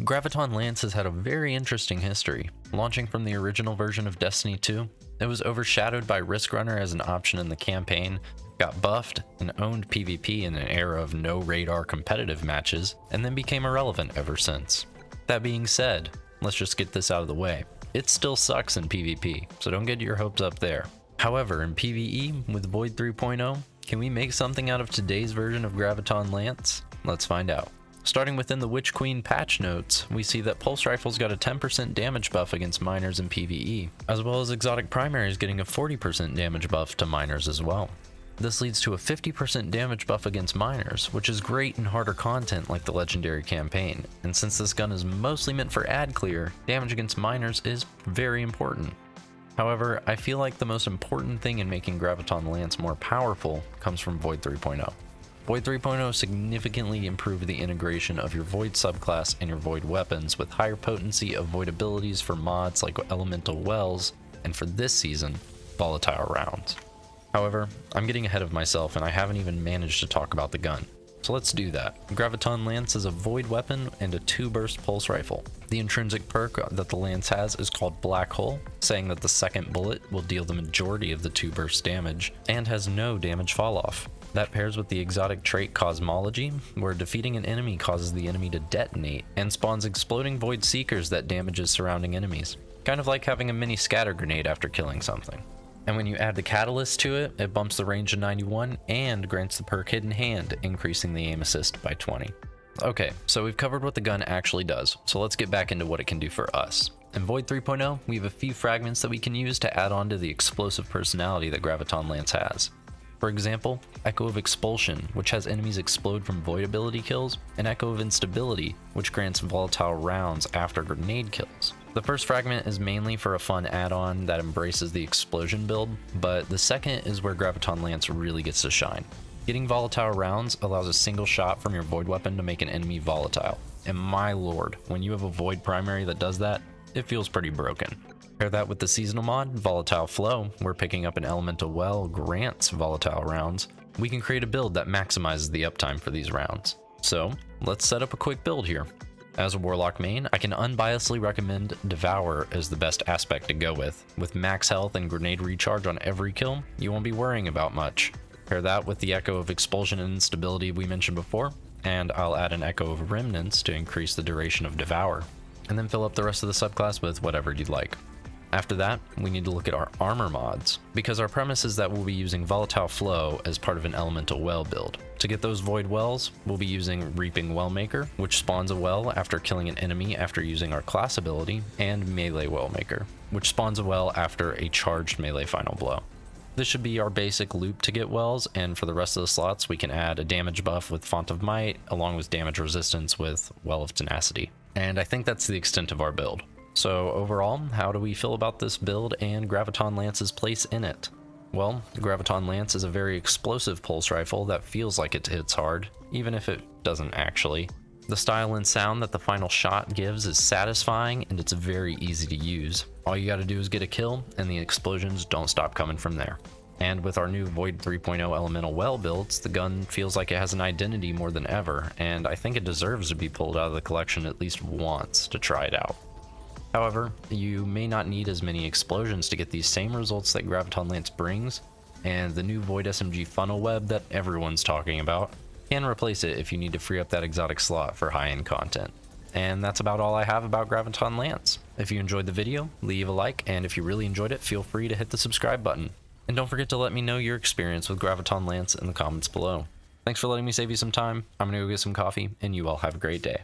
Graviton Lance has had a very interesting history. Launching from the original version of Destiny 2, it was overshadowed by Risk Runner as an option in the campaign, got buffed, and owned PvP in an era of no radar competitive matches, and then became irrelevant ever since. That being said, let's just get this out of the way. It still sucks in PvP, so don't get your hopes up there. However, in PvE with Void 3.0, can we make something out of today's version of Graviton Lance? Let's find out. Starting within the Witch Queen patch notes, we see that Pulse Rifle's got a 10% damage buff against miners in PvE, as well as Exotic Primaries getting a 40% damage buff to miners as well. This leads to a 50% damage buff against miners, which is great in harder content like the Legendary campaign, and since this gun is mostly meant for ad clear, damage against miners is very important. However, I feel like the most important thing in making Graviton Lance more powerful comes from Void 3.0. Void 3.0 significantly improved the integration of your Void subclass and your Void weapons with higher potency of Void abilities for mods like Elemental Wells, and for this season, Volatile Rounds. However, I'm getting ahead of myself and I haven't even managed to talk about the gun. So let's do that. Graviton Lance is a Void weapon and a 2-burst pulse rifle. The intrinsic perk that the Lance has is called Black Hole, saying that the second bullet will deal the majority of the 2-burst damage, and has no damage falloff. That pairs with the exotic trait Cosmology, where defeating an enemy causes the enemy to detonate, and spawns exploding Void Seekers that damages surrounding enemies. Kind of like having a mini scatter grenade after killing something. And when you add the Catalyst to it, it bumps the range to 91 and grants the perk Hidden Hand, increasing the aim assist by 20. Okay, so we've covered what the gun actually does, so let's get back into what it can do for us. In Void 3.0, we have a few fragments that we can use to add on to the explosive personality that Graviton Lance has. For example, Echo of Expulsion, which has enemies explode from Void ability kills, and Echo of Instability, which grants volatile rounds after grenade kills. The first fragment is mainly for a fun add-on that embraces the explosion build, but the second is where Graviton Lance really gets to shine. Getting volatile rounds allows a single shot from your Void weapon to make an enemy volatile, and my lord, when you have a Void primary that does that, it feels pretty broken. Pair that with the seasonal mod, Volatile Flow, where picking up an Elemental Well grants volatile rounds. We can create a build that maximizes the uptime for these rounds. So, let's set up a quick build here. As a Warlock main, I can unbiasedly recommend Devour as the best aspect to go with. With max health and grenade recharge on every kill, you won't be worrying about much. Pair that with the Echo of Expulsion and Instability we mentioned before, and I'll add an Echo of Remnants to increase the duration of Devour. And then fill up the rest of the subclass with whatever you'd like. After that, we need to look at our armor mods, because our premise is that we'll be using Volatile Flow as part of an Elemental Well build. To get those Void Wells, we'll be using Reaping Wellmaker, which spawns a well after killing an enemy after using our class ability, and Melee Wellmaker, which spawns a well after a charged melee final blow. This should be our basic loop to get wells, and for the rest of the slots we can add a damage buff with Font of Might, along with damage resistance with Well of Tenacity. And I think that's the extent of our build. So overall, how do we feel about this build and Graviton Lance's place in it? Well, the Graviton Lance is a very explosive pulse rifle that feels like it hits hard, even if it doesn't actually. The style and sound that the final shot gives is satisfying, and it's very easy to use. All you gotta do is get a kill, and the explosions don't stop coming from there. And with our new Void 3.0 Elemental Well builds, the gun feels like it has an identity more than ever, and I think it deserves to be pulled out of the collection at least once to try it out. However, you may not need as many explosions to get these same results that Graviton Lance brings, and the new Void SMG funnel web that everyone's talking about can replace it if you need to free up that exotic slot for high-end content. And that's about all I have about Graviton Lance. If you enjoyed the video, leave a like, and if you really enjoyed it, feel free to hit the subscribe button. And don't forget to let me know your experience with Graviton Lance in the comments below. Thanks for letting me save you some time. I'm gonna go get some coffee, and you all have a great day.